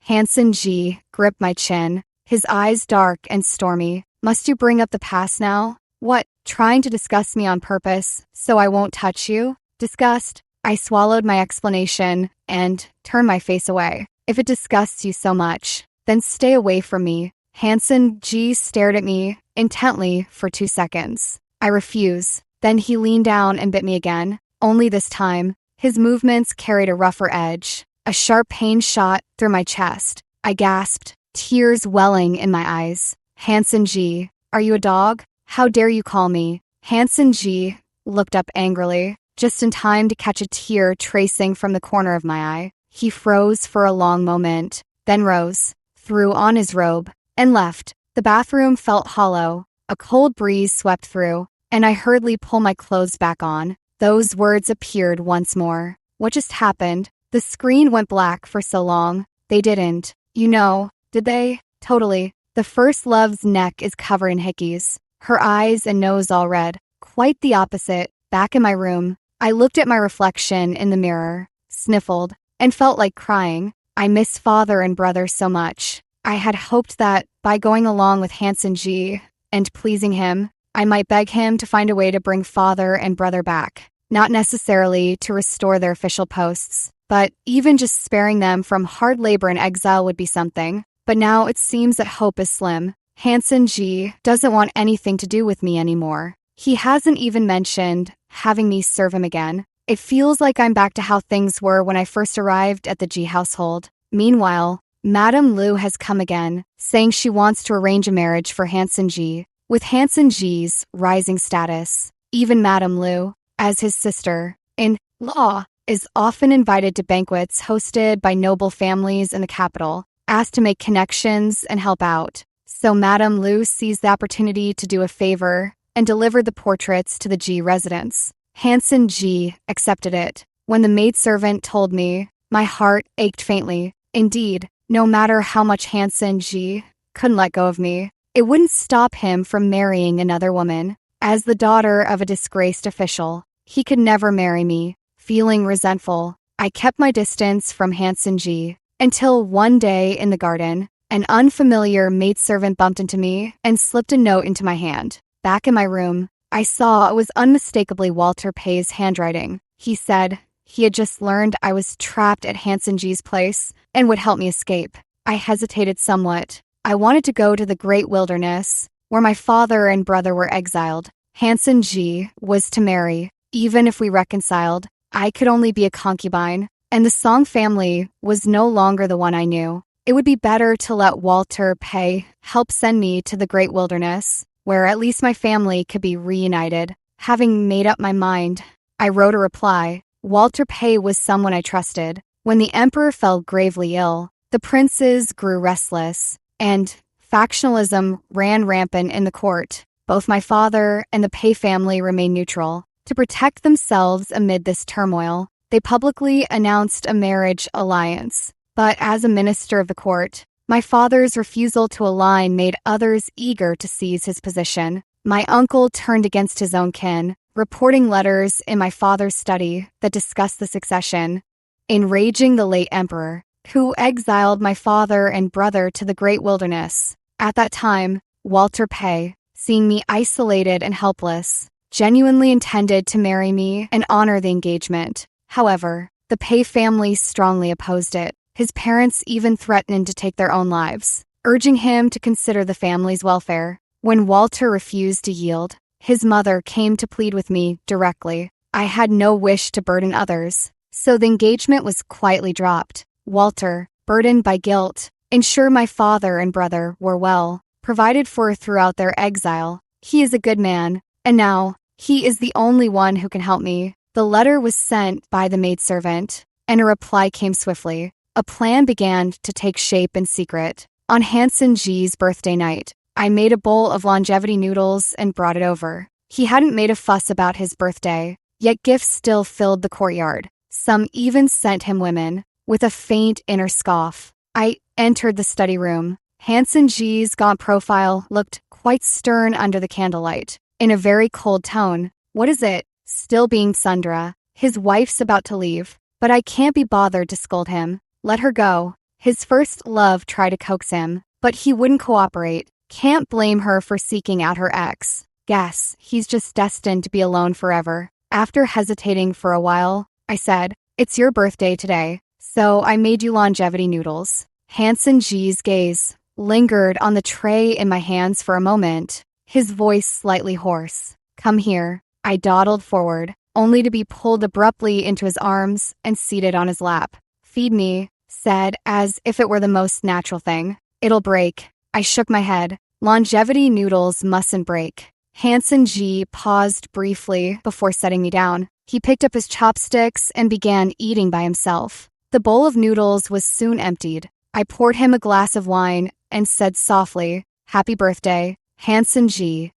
Hanson G gripped my chin, his eyes dark and stormy. Must you bring up the past now? What, trying to disgust me on purpose so I won't touch you? Disgust? I swallowed my explanation and turned my face away. If it disgusts you so much, then stay away from me. Hanson G stared at me intently for 2 seconds. I refuse. Then he leaned down and bit me again. Only this time, his movements carried a rougher edge. A sharp pain shot through my chest. I gasped, tears welling in my eyes. Hanson G, are you a dog? How dare you call me? Hanson G looked up angrily, just in time to catch a tear tracing from the corner of my eye. He froze for a long moment, then rose, threw on his robe, and left. The bathroom felt hollow. A cold breeze swept through, and I hurriedly pulled my clothes back on. Those words appeared once more. What just happened? The screen went black for so long. They didn't. You know, did they? Totally. The first love's neck is covered in hickeys, her eyes and nose all red. Quite the opposite. Back in my room, I looked at my reflection in the mirror, sniffled, and felt like crying. I miss father and brother so much. I had hoped that, by going along with Hanson G and pleasing him, I might beg him to find a way to bring father and brother back. Not necessarily to restore their official posts, but even just sparing them from hard labor and exile would be something. But now it seems that hope is slim. Hanson G doesn't want anything to do with me anymore. He hasn't even mentioned having me serve him again. It feels like I'm back to how things were when I first arrived at the G household. Meanwhile, Madame Lou has come again, saying she wants to arrange a marriage for Hanson G. With Hanson G's rising status, even Madame Lou, as his sister-in-law, is often invited to banquets hosted by noble families in the capital, asked to make connections and help out. So Madame Lou seized the opportunity to do a favor and delivered the portraits to the G residence. Hanson G accepted it. When the maidservant told me, my heart ached faintly. Indeed, no matter how much Hanson G couldn't let go of me, it wouldn't stop him from marrying another woman. As the daughter of a disgraced official, he could never marry me. Feeling resentful, I kept my distance from Hanson G until one day in the garden, an unfamiliar maidservant bumped into me and slipped a note into my hand. Back in my room, I saw it was unmistakably Walter Pay's handwriting. He said he had just learned I was trapped at Hanson G's place and would help me escape. I hesitated somewhat. I wanted to go to the great wilderness, where my father and brother were exiled. Hanson G was to marry. Even if we reconciled, I could only be a concubine, and the Song family was no longer the one I knew. It would be better to let Walter Pay help send me to the great wilderness, where at least my family could be reunited. Having made up my mind, I wrote a reply. Walter Pay was someone I trusted. When the emperor fell gravely ill, the princes grew restless, and factionalism ran rampant in the court. Both my father and the Pay family remained neutral. To protect themselves amid this turmoil, they publicly announced a marriage alliance. But as a minister of the court, my father's refusal to align made others eager to seize his position. My uncle turned against his own kin, reporting letters in my father's study that discussed the succession, enraging the late emperor, who exiled my father and brother to the great wilderness. At that time, Walter Pay, seeing me isolated and helpless, genuinely intended to marry me and honor the engagement. However, the Pay family strongly opposed it. His parents even threatened to take their own lives, urging him to consider the family's welfare. When Walter refused to yield, his mother came to plead with me directly. I had no wish to burden others, so the engagement was quietly dropped. Walter, burdened by guilt, ensured my father and brother were well provided for throughout their exile. He is a good man, and now he is the only one who can help me. The letter was sent by the maidservant, and a reply came swiftly. A plan began to take shape in secret. On Hanson G's birthday night, I made a bowl of longevity noodles and brought it over. He hadn't made a fuss about his birthday, yet gifts still filled the courtyard. Some even sent him women. With a faint inner scoff, I entered the study room. Hanson G's gaunt profile looked quite stern under the candlelight. In a very cold tone, "What is it?" Still being Sundra. His wife's about to leave, but I can't be bothered to scold him. Let her go. His first love tried to coax him, but he wouldn't cooperate. Can't blame her for seeking out her ex. Guess he's just destined to be alone forever. After hesitating for a while, I said, "It's your birthday today, so I made you longevity noodles." Hanson G's gaze lingered on the tray in my hands for a moment, his voice slightly hoarse. "Come here." I dawdled forward, only to be pulled abruptly into his arms and seated on his lap. "Feed me," said as if it were the most natural thing. "It'll break." I shook my head. Longevity noodles mustn't break. Hanson G paused briefly before setting me down. He picked up his chopsticks and began eating by himself. The bowl of noodles was soon emptied. I poured him a glass of wine and said softly, "Happy birthday, Hanson G."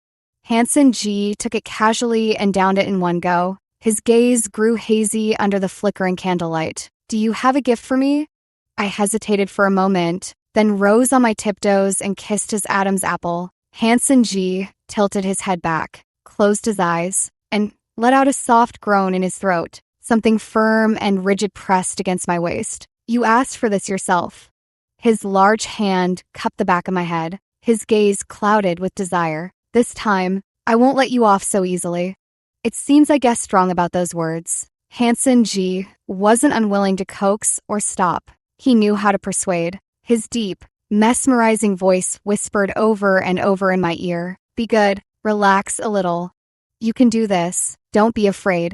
Hanson G took it casually and downed it in one go. His gaze grew hazy under the flickering candlelight. "Do you have a gift for me?" I hesitated for a moment, then rose on my tiptoes and kissed his Adam's apple. Hanson G tilted his head back, closed his eyes, and let out a soft groan in his throat. Something firm and rigid pressed against my waist. "You asked for this yourself." His large hand cupped the back of my head, his gaze clouded with desire. "This time, I won't let you off so easily." It seems I guessed wrong about those words. Hanson G wasn't unwilling to coax or stop. He knew how to persuade. His deep, mesmerizing voice whispered over and over in my ear, "Be good, relax a little. You can do this, don't be afraid."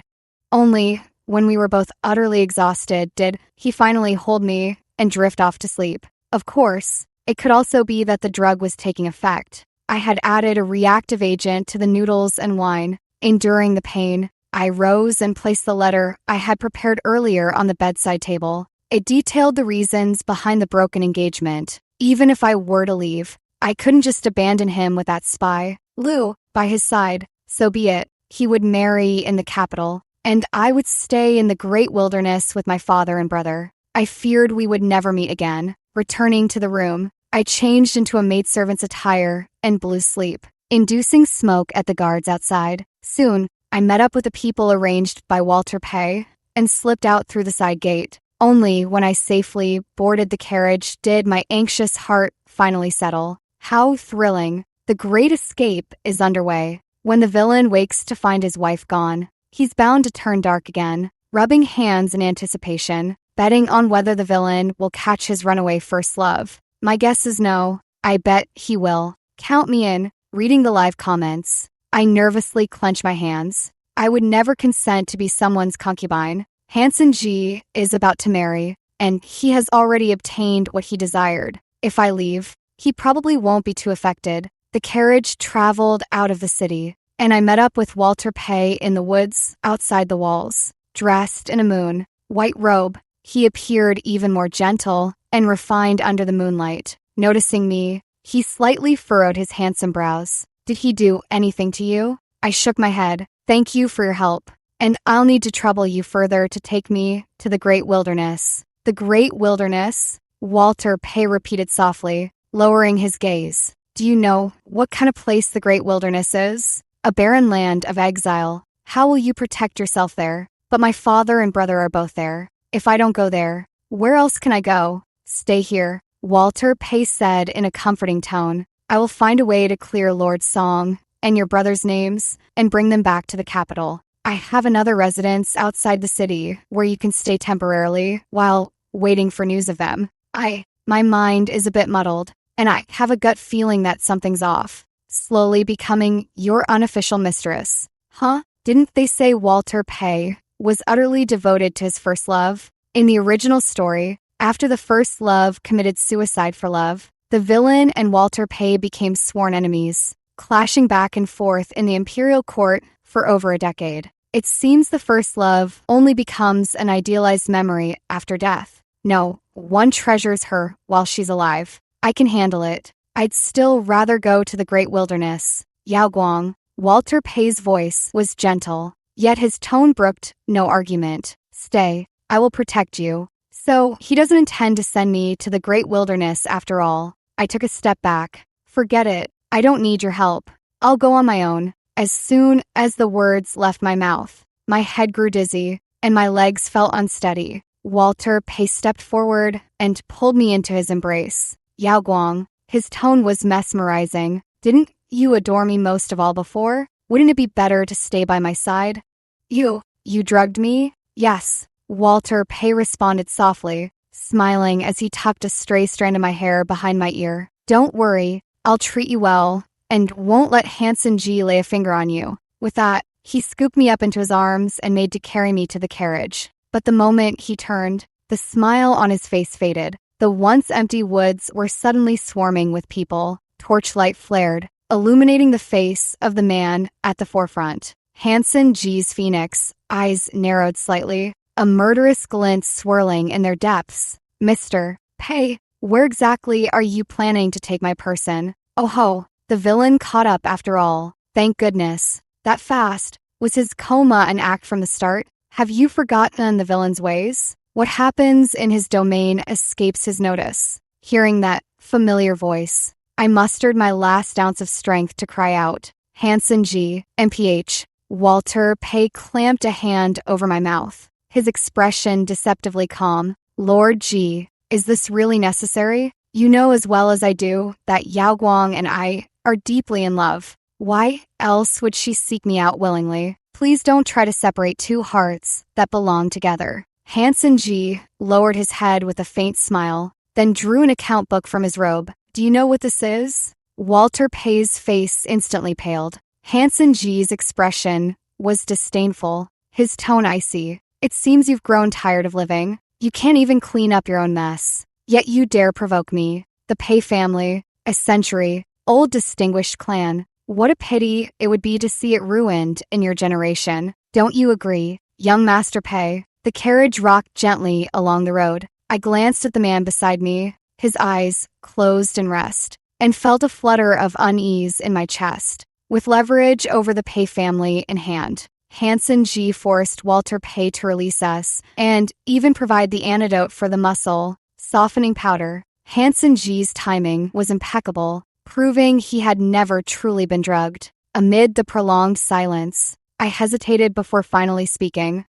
Only, when we were both utterly exhausted, did he finally hold me and drift off to sleep. Of course, it could also be that the drug was taking effect. I had added a reactive agent to the noodles and wine. Enduring the pain, I rose and placed the letter I had prepared earlier on the bedside table. It detailed the reasons behind the broken engagement. Even if I were to leave, I couldn't just abandon him with that spy, Lou, by his side. So be it. He would marry in the capital, and I would stay in the great wilderness with my father and brother. I feared we would never meet again. Returning to the room, I changed into a maidservant's attire and blew sleep, inducing smoke at the guards outside. Soon, I met up with the people arranged by Walter Pay and slipped out through the side gate. Only when I safely boarded the carriage did my anxious heart finally settle. How thrilling. The great escape is underway. When the villain wakes to find his wife gone, he's bound to turn dark again. rubbing hands in anticipation, betting on whether the villain will catch his runaway first love. My guess is no. I bet he will. Count me in. Reading the live comments, I nervously clench my hands. I would never consent to be someone's concubine. Hanson G is about to marry, and he has already obtained what he desired. If I leave, he probably won't be too affected. The carriage traveled out of the city, and I met up with Walter Pay in the woods outside the walls. Dressed in a white robe, he appeared even more gentle and refined under the moonlight. Noticing me, he slightly furrowed his handsome brows. Did he do anything to you? I shook my head. Thank you for your help, and I'll need to trouble you further to take me to the great wilderness. The great wilderness? Walter Pay repeated softly, lowering his gaze. Do you know what kind of place the great wilderness is? A barren land of exile. How will you protect yourself there? But my father and brother are both there. If I don't go there, where else can I go? Stay here, Walter Pay said in a comforting tone. I will find a way to clear Lord Song and your brother's names and bring them back to the capital. I have another residence outside the city where you can stay temporarily while waiting for news of them. My mind is a bit muddled, and I have a gut feeling that something's off. Slowly becoming your unofficial mistress. Huh? Didn't they say Walter Pay was utterly devoted to his first love? In the original story, after the first love committed suicide for love, the villain and Walter Pay became sworn enemies, clashing back and forth in the imperial court for over a decade. It seems the first love only becomes an idealized memory after death. No, one treasures her while she's alive. I can handle it. I'd still rather go to the great wilderness. Yao Guang. Walter Pay's voice was gentle, yet his tone brooked no argument. Stay. I will protect you. So, he doesn't intend to send me to the great wilderness after all. I took a step back. Forget it. I don't need your help. I'll go on my own. As soon as the words left my mouth, my head grew dizzy and my legs felt unsteady. Walter Pay stepped forward and pulled me into his embrace. Yao Guang. His tone was mesmerizing. Didn't you adore me most of all before? Wouldn't it be better to stay by my side? You drugged me? Yes. Walter Pay responded softly, smiling as he tucked a stray strand of my hair behind my ear. Don't worry, I'll treat you well, and won't let Hanson G lay a finger on you. With that, he scooped me up into his arms and made to carry me to the carriage. But the moment he turned, the smile on his face faded. The once empty woods were suddenly swarming with people. Torchlight flared, illuminating the face of the man at the forefront. Hanson G's phoenix eyes narrowed slightly, a murderous glint swirling in their depths. Mr. Pay, where exactly are you planning to take my person? Oh ho, the villain caught up after all. Thank goodness. That fast. Was his coma an act from the start? Have you forgotten the villain's ways? What happens in his domain escapes his notice. Hearing that familiar voice, I mustered my last ounce of strength to cry out. Hanson G, MPH. Walter Pay clamped a hand over my mouth, his expression deceptively calm. Lord G, is this really necessary? You know as well as I do that Yao Guang and I are deeply in love. Why else would she seek me out willingly? Please don't try to separate two hearts that belong together. Hanson G lowered his head with a faint smile, then drew an account book from his robe. Do you know what this is? Walter Pay's face instantly paled. Hanson G's expression was disdainful, his tone icy. It seems you've grown tired of living. You can't even clean up your own mess. Yet you dare provoke me. The Pay family, a century-old distinguished clan. What a pity it would be to see it ruined in your generation. Don't you agree, young Master Pay? The carriage rocked gently along the road. I glanced at the man beside me, his eyes closed in rest, and felt a flutter of unease in my chest. With leverage over the Pay family in hand, Hanson G forced Walter Pay to release us and even provide the antidote for the muscle softening powder. Hanson G's timing was impeccable, proving he had never truly been drugged. Amid the prolonged silence, I hesitated before finally speaking.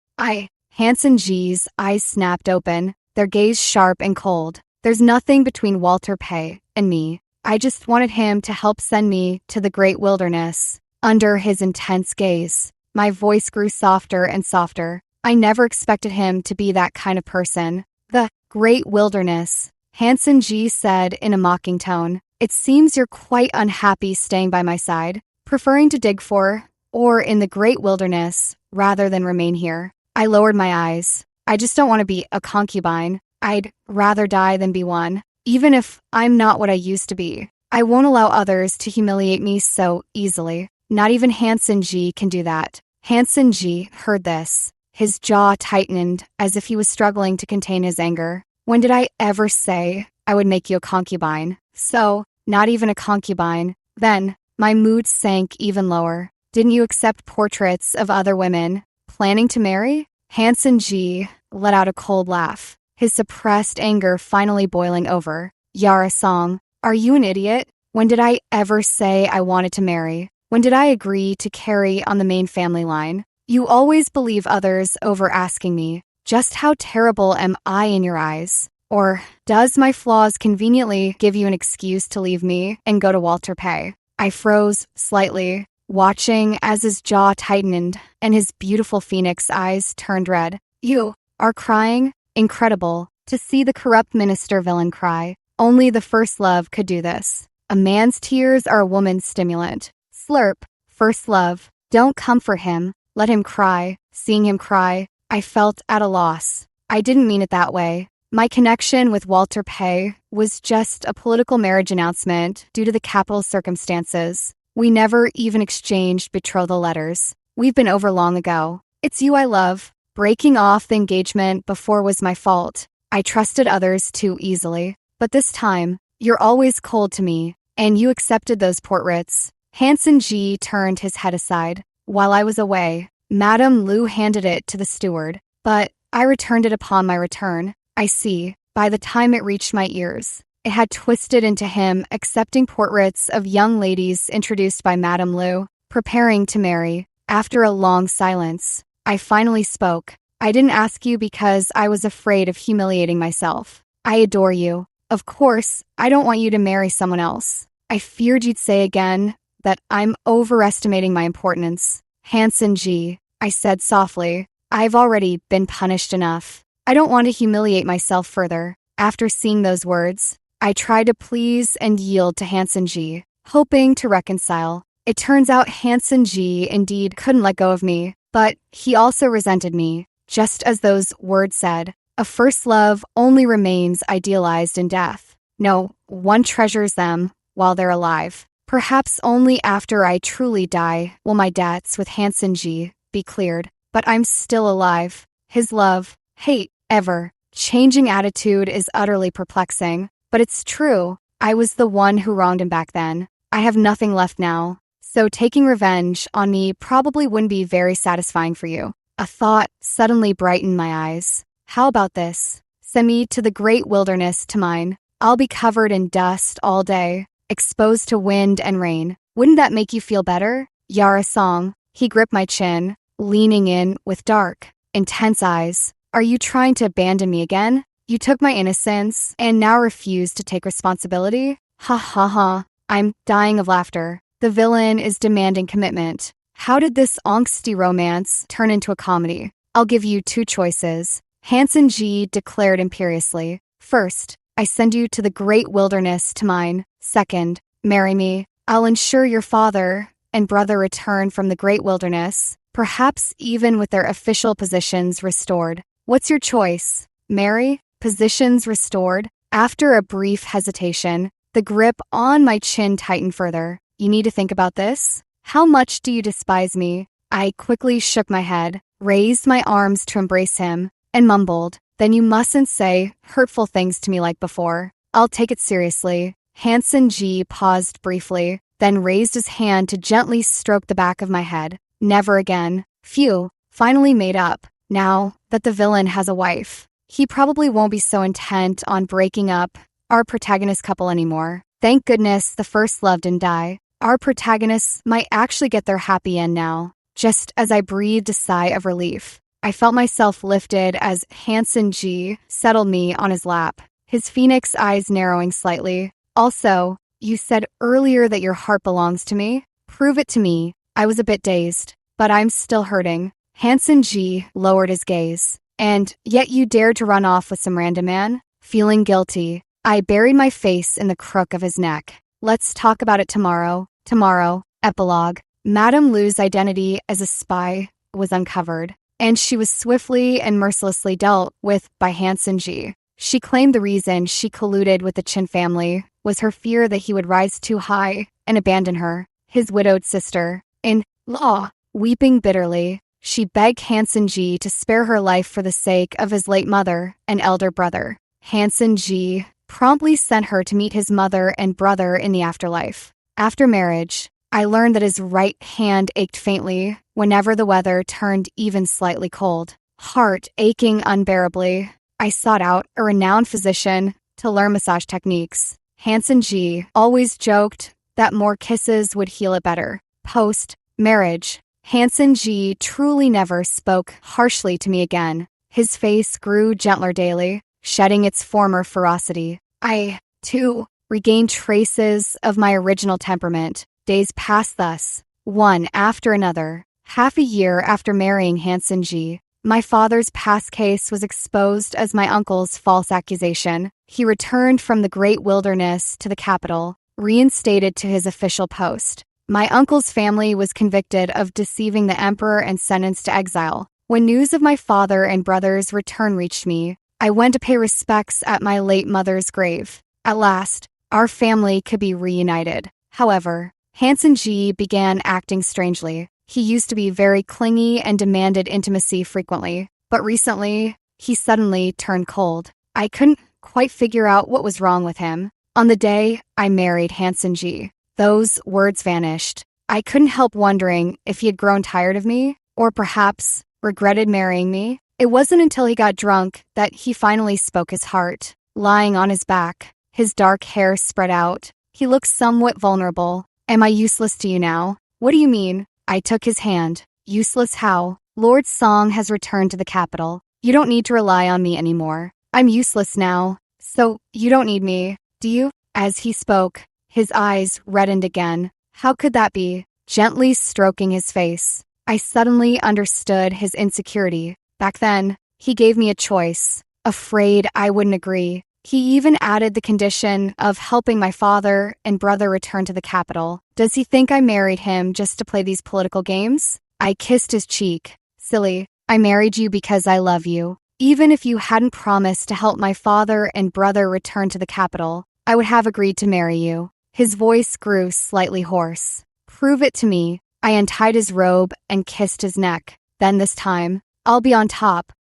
Hanson G's eyes snapped open, their gaze sharp and cold. There's nothing between Walter Pay and me. I just wanted him to help send me to the great wilderness. Under his intense gaze, my voice grew softer and softer. I never expected him to be that kind of person. The great wilderness, Hanson G said in a mocking tone. It seems you're quite unhappy staying by my side, preferring to dig for, or in the great wilderness, rather than remain here. I lowered my eyes. I just don't want to be a concubine. I'd rather die than be one, even if I'm not what I used to be. I won't allow others to humiliate me so easily. Not even Hanson G can do that. Hanson G heard this. His jaw tightened as if he was struggling to contain his anger. When did I ever say I would make you a concubine? So, not even a concubine. Then, my mood sank even lower. Didn't you accept portraits of other women planning to marry? Hanson G let out a cold laugh, his suppressed anger finally boiling over. Yara Song, are you an idiot? When did I ever say I wanted to marry? When did I agree to carry on the main family line? You always believe others over asking me. Just how terrible am I in your eyes? Or does my flaws conveniently give you an excuse to leave me and go to Walter Pay? I froze slightly, watching as his jaw tightened and his beautiful phoenix eyes turned red. You are crying? Incredible. To see the corrupt minister villain cry. Only the first love could do this. A man's tears are a woman's stimulant. Slurp. First love. Don't comfort him. Let him cry. Seeing him cry, I felt at a loss. I didn't mean it that way. My connection with Walter Pay was just a political marriage announcement due to the capital circumstances. We never even exchanged betrothal letters. We've been over long ago. It's you I love. Breaking off the engagement before was my fault. I trusted others too easily. But this time, you're always cold to me, and you accepted those portraits. Hanson G turned his head aside. While I was away, Madame Lu handed it to the steward, but I returned it upon my return. I see, by the time it reached my ears, it had twisted into him accepting portraits of young ladies introduced by Madame Lu, preparing to marry. After a long silence, I finally spoke. I didn't ask you because I was afraid of humiliating myself. I adore you. Of course, I don't want you to marry someone else. I feared you'd say again that I'm overestimating my importance. Hanson G, I said softly, I've already been punished enough. I don't want to humiliate myself further. After seeing those words, I tried to please and yield to Hanson G, hoping to reconcile. It turns out Hanson G indeed couldn't let go of me, but he also resented me, just as those words said. A first love only remains idealized in death. No, one treasures them while they're alive. Perhaps only after I truly die will my debts with Hanson G be cleared. But I'm still alive. His love, hate, ever changing attitude is utterly perplexing. But it's true. I was the one who wronged him back then. I have nothing left now. So taking revenge on me probably wouldn't be very satisfying for you. A thought suddenly brightened my eyes. How about this? Send me to the great wilderness to mine. I'll be covered in dust all day, exposed to wind and rain. Wouldn't that make you feel better? Yara Song. He gripped my chin, leaning in with dark, intense eyes. Are you trying to abandon me again? You took my innocence and now refuse to take responsibility? Ha ha ha. I'm dying of laughter. The villain is demanding commitment. How did this angsty romance turn into a comedy? I'll give you two choices. Hanson G declared imperiously. First, I send you to the great wilderness to mine. Second, marry me. I'll ensure your father and brother return from the great wilderness, perhaps even with their official positions restored. What's your choice? Marry? Positions restored? After a brief hesitation, the grip on my chin tightened further. You need to think about this? How much do you despise me? I quickly shook my head, raised my arms to embrace him, and mumbled, then you mustn't say hurtful things to me like before. I'll take it seriously. Hanson G paused briefly, then raised his hand to gently stroke the back of my head. Never again. Phew, finally made up. Now that the villain has a wife, he probably won't be so intent on breaking up our protagonist couple anymore. Thank goodness the first love didn't die. Our protagonists might actually get their happy end now. Just as I breathed a sigh of relief, I felt myself lifted as Hanson G settled me on his lap, his phoenix eyes narrowing slightly. Also, you said earlier that your heart belongs to me. Prove it to me. I was a bit dazed, but I'm still hurting. Hanson G lowered his gaze. And yet you dared to run off with some random man? Feeling guilty, I buried my face in the crook of his neck. Let's talk about it tomorrow. Tomorrow. Epilogue. Madame Lu's identity as a spy was uncovered, and she was swiftly and mercilessly dealt with by Hanson G. She claimed the reason she colluded with the Chin family was her fear that he would rise too high and abandon her, his widowed sister. In law, weeping bitterly, she begged Hanson G to spare her life for the sake of his late mother and elder brother. Hanson G promptly sent her to meet his mother and brother in the afterlife. After marriage, I learned that his right hand ached faintly whenever the weather turned even slightly cold. Heart aching unbearably, I sought out a renowned physician to learn massage techniques. Hanson G always joked that more kisses would heal it better. Post-marriage, Hanson G truly never spoke harshly to me again. His face grew gentler daily, shedding its former ferocity. I, too, regained traces of my original temperament. Days passed thus, one after another. Half a year after marrying Hanson G, my father's past case was exposed as my uncle's false accusation. He returned from the great wilderness to the capital, reinstated to his official post. My uncle's family was convicted of deceiving the emperor and sentenced to exile. When news of my father and brother's return reached me, I went to pay respects at my late mother's grave. At last, our family could be reunited. However, Hanson G began acting strangely. He used to be very clingy and demanded intimacy frequently, but recently, he suddenly turned cold. I couldn't quite figure out what was wrong with him. On the day I married Hanson G, those words vanished. I couldn't help wondering if he had grown tired of me, or perhaps regretted marrying me. It wasn't until he got drunk that he finally spoke his heart. Lying on his back, his dark hair spread out, he looked somewhat vulnerable. Am I useless to you now? What do you mean? I took his hand. Useless how? Lord Song has returned to the capital. You don't need to rely on me anymore. I'm useless now, so you don't need me, do you? As he spoke, his eyes reddened again. How could that be? Gently stroking his face, I suddenly understood his insecurity. Back then, he gave me a choice. Afraid I wouldn't agree. He even added the condition of helping my father and brother return to the capital. Does he think I married him just to play these political games? I kissed his cheek. Silly, I married you because I love you. Even if you hadn't promised to help my father and brother return to the capital, I would have agreed to marry you. His voice grew slightly hoarse. Prove it to me. I untied his robe and kissed his neck. Then this time, I'll be on top.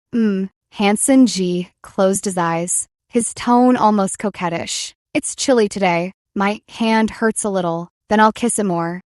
Hanson G closed his eyes, his tone almost coquettish. It's chilly today. My hand hurts a little. Then I'll kiss it more.